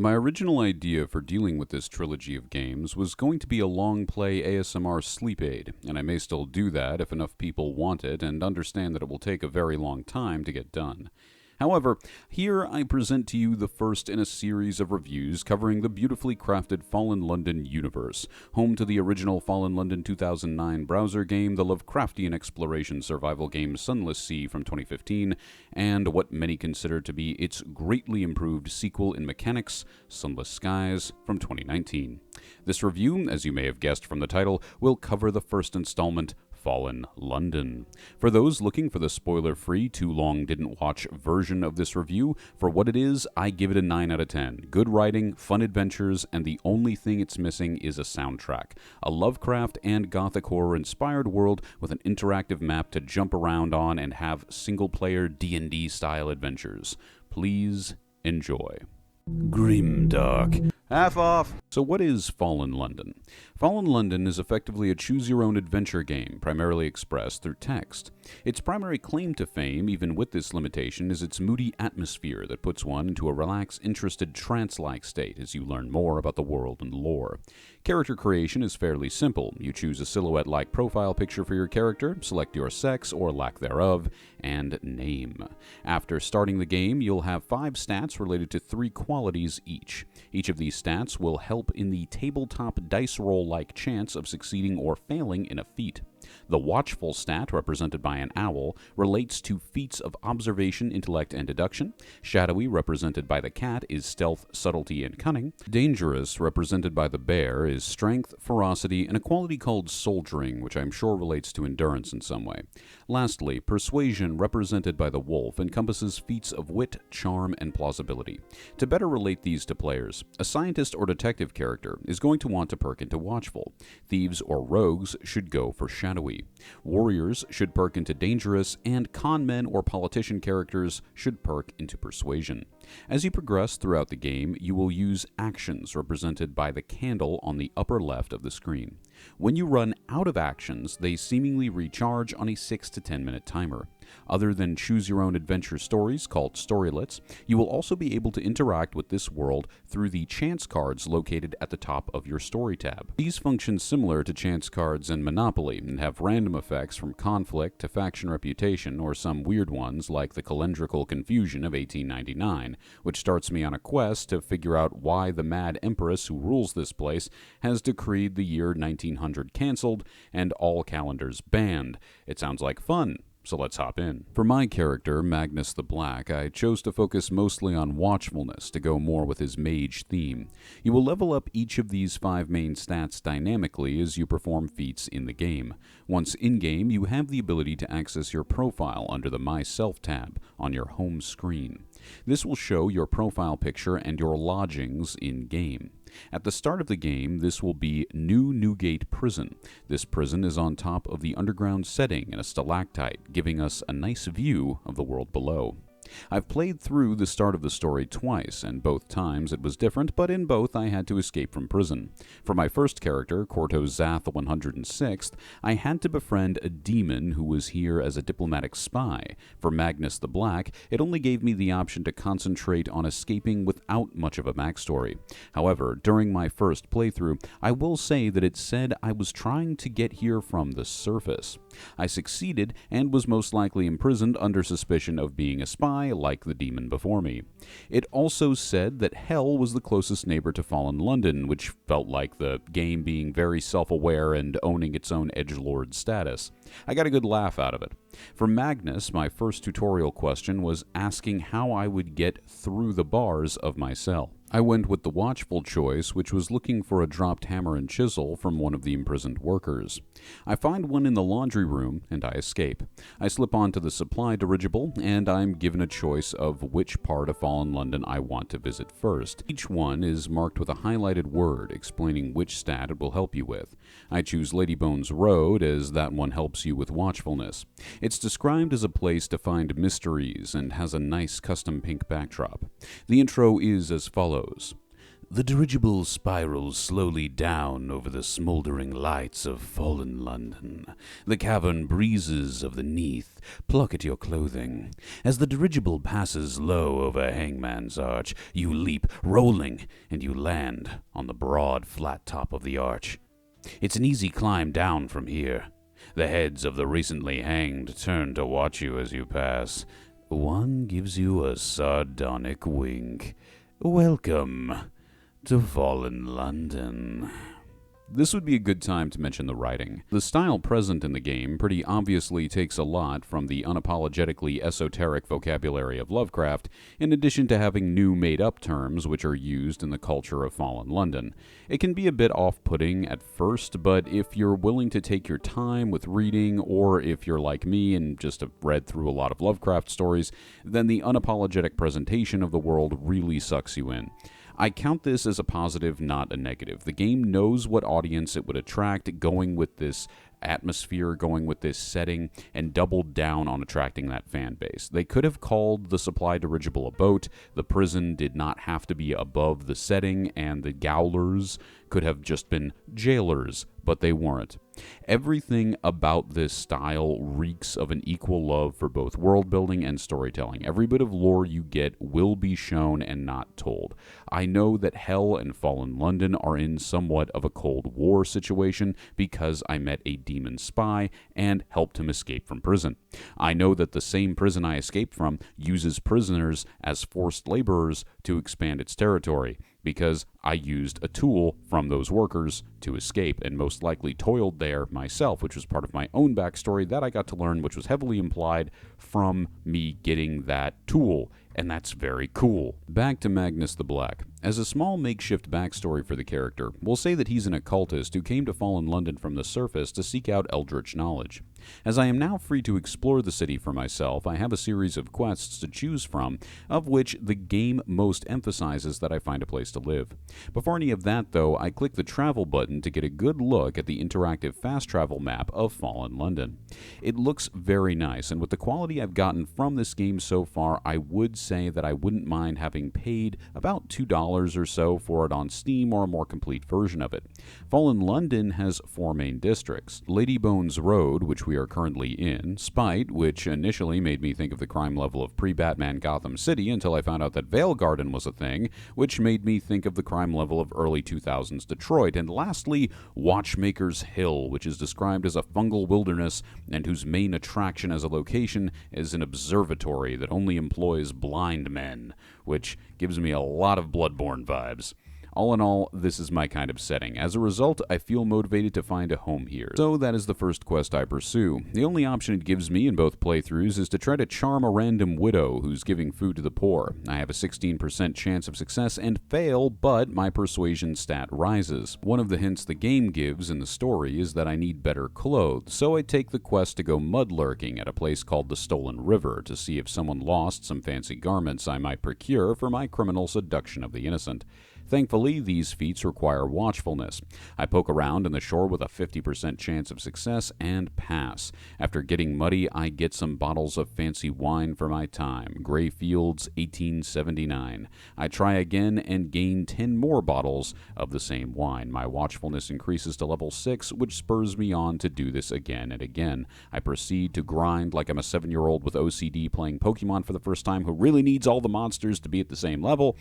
My original idea for dealing with this trilogy of games was going to be a long play ASMR sleep aid, and I may still do that if enough people want it and understand that it will take a very long time to get done. However, here I present to you the first in a series of reviews covering the beautifully crafted Fallen London universe, home to the original Fallen London 2009 browser game, the Lovecraftian exploration survival game Sunless Sea from 2015, and what many consider to be its greatly improved sequel in mechanics, Sunless Skies from 2019. This review, as you may have guessed from the title, will cover the first installment, Fallen London. For those looking for the spoiler-free, too long didn't watch version of this review, for what it is, I give it a 9 out of 10. Good writing, fun adventures, and the only thing it's missing is a soundtrack. A Lovecraft and Gothic horror inspired world with an interactive map to jump around on and have single-player D&D style adventures. Please enjoy. Grimdark. Half off! So what is Fallen London? Fallen London is effectively a choose-your-own-adventure game, primarily expressed through text. Its primary claim to fame, even with this limitation, is its moody atmosphere that puts one into a relaxed, interested, trance-like state as you learn more about the world and lore. Character creation is fairly simple. You choose a silhouette-like profile picture for your character, select your sex, or lack thereof, and name. After starting the game, you'll have 5 stats related to 3 qualities each. Each of these stats will help in the tabletop dice roll-like chance of succeeding or failing in a feat. The watchful stat, represented by an owl, relates to feats of observation, intellect, and deduction. Shadowy, represented by the cat, is stealth, subtlety, and cunning. Dangerous, represented by the bear, is strength, ferocity, and a quality called soldiering, which I'm sure relates to endurance in some way. Lastly, persuasion, represented by the wolf, encompasses feats of wit, charm, and plausibility. To better relate these to players, a scientist or detective character is going to want to perk into watchful. Thieves or rogues should go for shadowy. Warriors should perk into dangerous, and con men or politician characters should perk into persuasion. As you progress throughout the game, you will use actions represented by the candle on the upper left of the screen. When you run out of actions, they seemingly recharge on a 6 to 10 minute timer. Other than choose-your-own-adventure stories called storylets, you will also be able to interact with this world through the chance cards located at the top of your story tab. These function similar to chance cards in Monopoly and have random effects from conflict to faction reputation, or some weird ones like the calendrical confusion of 1899, which starts me on a quest to figure out why the mad empress who rules this place has decreed the year 1900 cancelled and all calendars banned. It sounds like fun. So let's hop in. For my character, Magnus the Black, I chose to focus mostly on watchfulness to go more with his mage theme. You will level up each of these 5 main stats dynamically as you perform feats in the game. Once in-game, you have the ability to access your profile under the My Self tab on your home screen. This will show your profile picture and your lodgings in-game. At the start of the game, this will be New Newgate Prison. This prison is on top of the underground setting in a stalactite, giving us a nice view of the world below. I've played through the start of the story twice, and both times it was different, but in both I had to escape from prison. For my first character, Corto Zath 106th, I had to befriend a demon who was here as a diplomatic spy. For Magnus the Black, it only gave me the option to concentrate on escaping without much of a backstory. However, during my first playthrough, I will say that it said I was trying to get here from the surface. I succeeded and was most likely imprisoned under suspicion of being a spy like the demon before me. It also said that Hell was the closest neighbor to Fallen London, which felt like the game being very self-aware and owning its own edgelord status. I got a good laugh out of it. For Magnus, my first tutorial question was asking how I would get through the bars of my cell. I went with the watchful choice, which was looking for a dropped hammer and chisel from one of the imprisoned workers. I find one in the laundry room, and I escape. I slip onto the supply dirigible, and I'm given a choice of which part of Fallen London I want to visit first. Each one is marked with a highlighted word explaining which stat it will help you with. I choose Ladybones Road, as that one helps you with watchfulness. It's described as a place to find mysteries and has a nice custom pink backdrop. The intro is as follows. The dirigible spirals slowly down over the smoldering lights of fallen London. The cavern breezes of the Neath pluck at your clothing. As the dirigible passes low over Hangman's Arch, you leap, rolling, and you land on the broad, flat top of the arch. It's an easy climb down from here. The heads of the recently hanged turn to watch you as you pass. One gives you a sardonic wink. Welcome to fallen London. This would be a good time to mention the writing. The style present in the game pretty obviously takes a lot from the unapologetically esoteric vocabulary of Lovecraft, in addition to having new made-up terms which are used in the culture of fallen London. It can be a bit off-putting at first, but if you're willing to take your time with reading, or if you're like me and just have read through a lot of Lovecraft stories, then the unapologetic presentation of the world really sucks you in. I count this as a positive, not a negative. The game knows what audience it would attract, going with this atmosphere, going with this setting, and doubled down on attracting that fan base. They could have called the supply dirigible a boat, the prison did not have to be above the setting, and the Gowlers could have just been jailers, but they weren't. Everything about this style reeks of an equal love for both world building and storytelling. Every bit of lore you get will be shown and not told. I know that Hell and Fallen London are in somewhat of a Cold War situation because I met a demon spy and helped him escape from prison. I know that the same prison I escaped from uses prisoners as forced laborers to expand its territory, because I used a tool from those workers to escape and most likely toiled there myself, which was part of my own backstory that I got to learn, which was heavily implied from me getting that tool, and that's very cool. Back to Magnus the Black. As a small makeshift backstory for the character, we'll say that he's an occultist who came to Fallen London from the surface to seek out eldritch knowledge. As I am now free to explore the city for myself, I have a series of quests to choose from, of which the game most emphasizes that I find a place to live. Before any of that, though, I click the travel button to get a good look at the interactive fast travel map of Fallen London. It looks very nice, and with the quality I've gotten from this game so far, I would say that I wouldn't mind having paid about $2 or so for it on Steam or a more complete version of it. Fallen London has 4 main districts: Ladybones Road, which we are currently in; Spite, which initially made me think of the crime level of pre-Batman Gotham City until I found out that Vale Garden was a thing, which made me think of the crime level of early 2000s Detroit; and lastly, Watchmaker's Hill, which is described as a fungal wilderness and whose main attraction as a location is an observatory that only employs blind men, which gives me a lot of Bloodborne vibes. All in all, this is my kind of setting. As a result, I feel motivated to find a home here. So that is the first quest I pursue. The only option it gives me in both playthroughs is to try to charm a random widow who's giving food to the poor. I have a 16% chance of success and fail, but my persuasion stat rises. One of the hints the game gives in the story is that I need better clothes, so I take the quest to go mudlarking at a place called the Stolen River to see if someone lost some fancy garments I might procure for my criminal seduction of the innocent. Thankfully, these feats require watchfulness. I poke around in the shore with a 50% chance of success and pass. After getting muddy, I get some bottles of fancy wine for my time. Grey Fields, 1879. I try again and gain 10 more bottles of the same wine. My watchfulness increases to level 6, which spurs me on to do this again and again. I proceed to grind like I'm a 7-year-old with OCD playing Pokemon for the first time who really needs all the monsters to be at the same level.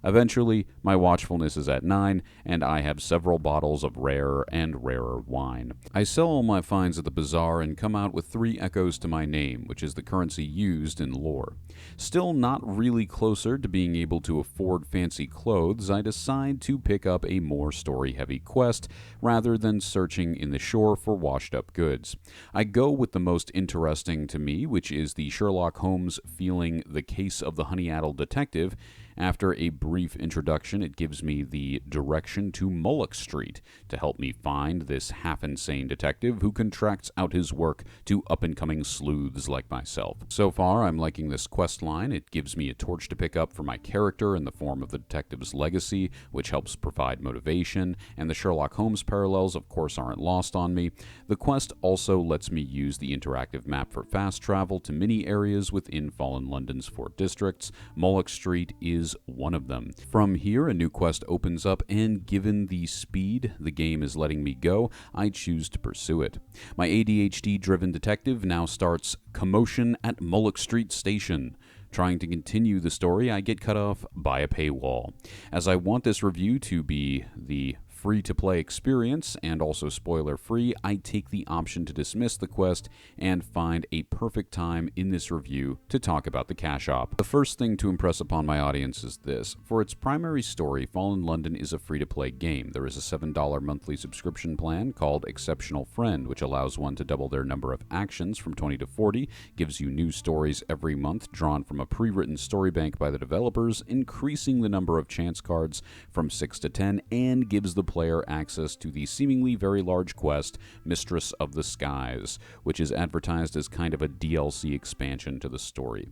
Eventually, my watchfulness is at 9, and I have several bottles of rarer and rarer wine. I sell all my finds at the bazaar and come out with 3 echoes to my name, which is the currency used in lore. Still not really closer to being able to afford fancy clothes, I decide to pick up a more story-heavy quest, rather than searching in the shore for washed-up goods. I go with the most interesting to me, which is the Sherlock Holmes feeling The Case of the Honey-Addled Detective. After a brief introduction, it gives me the direction to Mullock Street to help me find this half-insane detective who contracts out his work to up-and-coming sleuths like myself. So far, I'm liking this quest line. It gives me a torch to pick up for my character in the form of the detective's legacy, which helps provide motivation, and the Sherlock Holmes parallels, of course, aren't lost on me. The quest also lets me use the interactive map for fast travel to many areas within Fallen London's 4 districts. Mullock Street is is one of them. From here, a new quest opens up, and given the speed the game is letting me go, I choose to pursue it. My ADHD-driven detective now starts commotion at Mullock Street Station. Trying to continue the story, I get cut off by a paywall. As I want this review to be the free-to-play experience and also spoiler-free, I take the option to dismiss the quest and find a perfect time in this review to talk about the cash op. The first thing to impress upon my audience is this. For its primary story, Fallen London is a free-to-play game. There is a $7 monthly subscription plan called Exceptional Friend, which allows one to double their number of actions from 20 to 40, gives you new stories every month drawn from a pre-written story bank by the developers, increasing the number of chance cards from 6 to 10, and gives the player access to the seemingly very large quest, Mistress of the Skies, which is advertised as kind of a DLC expansion to the story.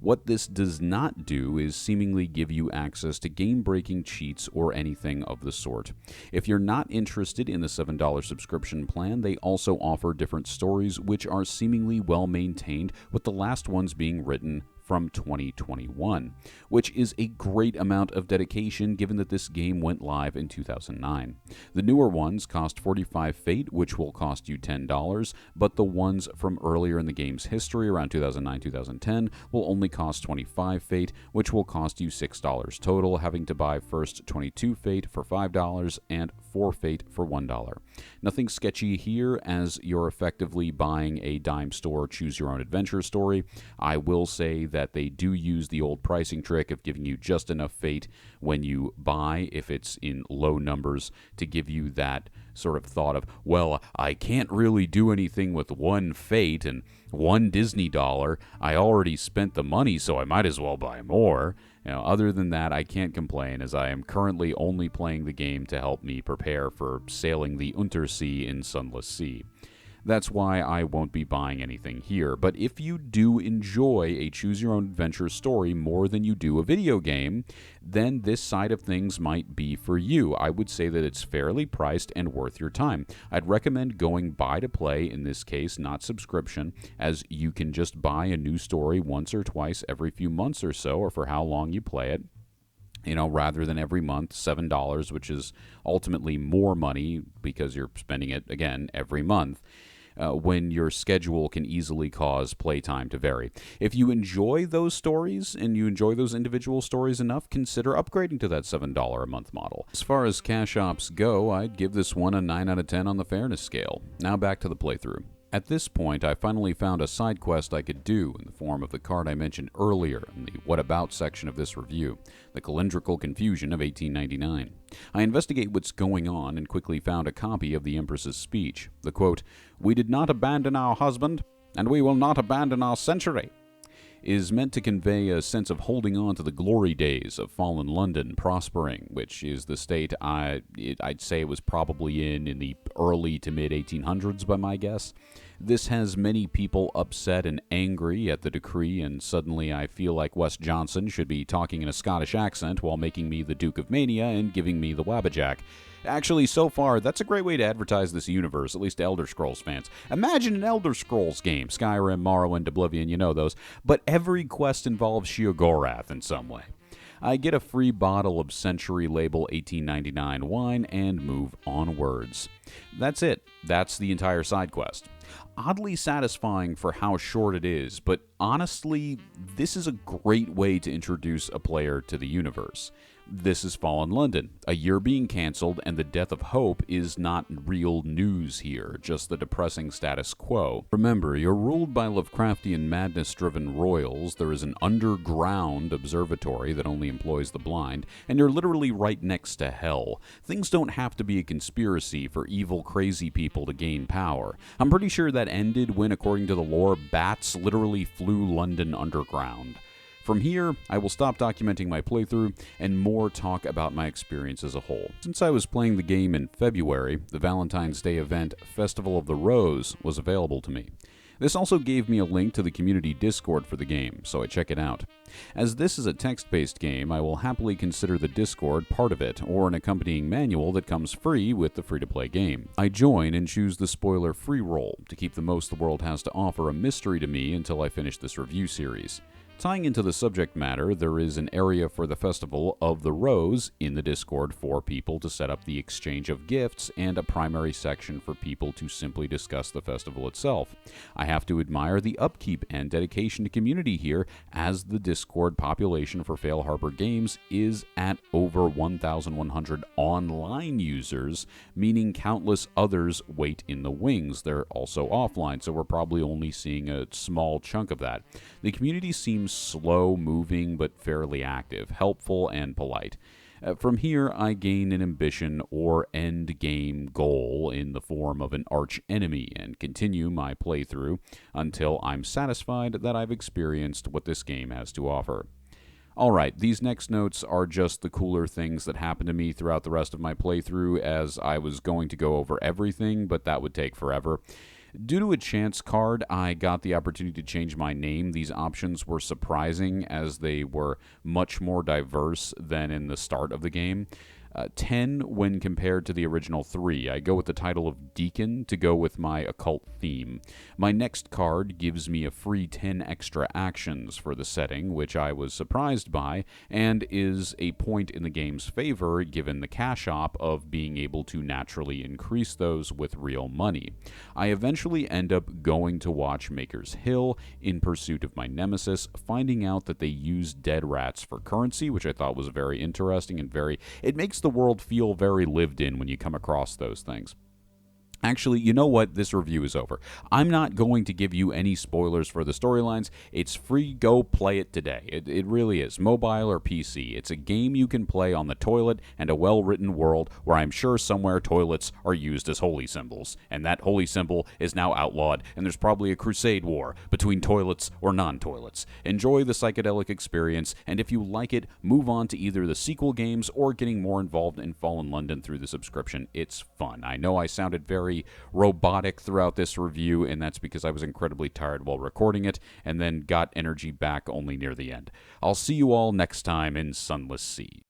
What this does not do is seemingly give you access to game-breaking cheats or anything of the sort. If you're not interested in the $7 subscription plan, they also offer different stories which are seemingly well-maintained, with the last ones being written from 2021, which is a great amount of dedication given that this game went live in 2009. The newer ones cost 45 Fate, which will cost you $10, but the ones from earlier in the game's history, around 2009-2010, will only cost 25 Fate, which will cost you $6 total, having to buy first 22 Fate for $5 and 4 Fate for $1. Nothing sketchy here, as you're effectively buying a dime store choose-your-own-adventure story. I will say that they do use the old pricing trick of giving you just enough Fate when you buy, if it's in low numbers, to give you that sort of thought of, well, I can't really do anything with one Fate and one Disney dollar. I already spent the money, so I might as well buy more. Other than that, I can't complain, as I am currently only playing the game to help me prepare for sailing the Untersee in Sunless Sea. That's why I won't be buying anything here. But if you do enjoy a choose-your-own-adventure story more than you do a video game, then this side of things might be for you. I would say that it's fairly priced and worth your time. I'd recommend going buy to play in this case, not subscription, as you can just buy a new story once or twice every few months or so, or for how long you play it. Rather than every month, $7, which is ultimately more money because you're spending it, again, every month, when your schedule can easily cause playtime to vary. If you enjoy those stories and you enjoy those individual stories enough, consider upgrading to that $7 a month model. As far as cash ops go, I'd give this one a 9 out of 10 on the fairness scale. Now back to the playthrough. At this point, I finally found a side quest I could do in the form of the card I mentioned earlier in the What About section of this review, the Calendrical Confusion of 1899. I investigate what's going on and quickly found a copy of the Empress's speech. The quote, "We did not abandon our husband, and we will not abandon our century," is meant to convey a sense of holding on to the glory days of fallen London prospering, which is the state I'd say it was probably in the early to mid-1800s by my guess. This has many people upset and angry at the decree, and suddenly I feel like Wes Johnson should be talking in a Scottish accent while making me the Duke of Mania and giving me the Wabbajack. Actually, so far, that's a great way to advertise this universe, at least to Elder Scrolls fans. Imagine an Elder Scrolls game, Skyrim, Morrowind, Oblivion, you know those, but every quest involves Sheogorath in some way. I get a free bottle of Century Label 1899 wine and move onwards. That's it. That's the entire side quest. Oddly satisfying for how short it is, but honestly, this is a great way to introduce a player to the universe. This is Fallen London. A year being cancelled and the death of hope is not real news here, just the depressing status quo. Remember, you're ruled by Lovecraftian madness-driven royals, there is an underground observatory that only employs the blind, and you're literally right next to hell. Things don't have to be a conspiracy for evil, crazy people to gain power. I'm pretty sure that ended when, according to the lore, bats literally flew London underground. From here, I will stop documenting my playthrough and more talk about my experience as a whole. Since I was playing the game in February, the Valentine's Day event Festival of the Rose was available to me. This also gave me a link to the community Discord for the game, so I check it out. As this is a text-based game, I will happily consider the Discord part of it, or an accompanying manual that comes free with the free-to-play game. I join and choose the spoiler-free role to keep the most the world has to offer a mystery to me until I finish this review series. Tying into the subject matter, there is an area for the Festival of the Rose in the Discord for people to set up the exchange of gifts and a primary section for people to simply discuss the festival itself. I have to admire the upkeep and dedication to community here, as the Discord population for Fail Harbor Games is at over 1,100 online users, meaning countless others wait in the wings. They're also offline, so we're probably only seeing a small chunk of that. The community seems slow moving but fairly active, helpful, and polite. From here, I gain an ambition or end game goal in the form of an arch enemy and continue my playthrough until I'm satisfied that I've experienced what this game has to offer. Alright, these next notes are just the cooler things that happened to me throughout the rest of my playthrough, as I was going to go over everything, but that would take forever. Due to a chance card, I got the opportunity to change my name. These options were surprising, as they were much more diverse than in the start of the game. 10 when compared to the original 3. I go with the title of Deacon to go with my occult theme. My next card gives me a free 10 extra actions for the setting, which I was surprised by, and is a point in the game's favor given the cash op of being able to naturally increase those with real money. I eventually end up going to watch Maker's Hill in pursuit of my nemesis, finding out that they use dead rats for currency, which I thought was very interesting and it makes the world feel very lived in when you come across those things. Actually, you know what? This review is over. I'm not going to give you any spoilers for the storylines. It's free. Go play it today. It really is. Mobile or PC. It's a game you can play on the toilet and a well-written world where I'm sure somewhere toilets are used as holy symbols. And that holy symbol is now outlawed, and there's probably a crusade war between toilets or non-toilets. Enjoy the psychedelic experience, and if you like it, move on to either the sequel games or getting more involved in Fallen London through the subscription. It's fun. I know I sounded very robotic throughout this review, and that's because I was incredibly tired while recording it, and then got energy back only near the end. I'll see you all next time in Sunless Sea.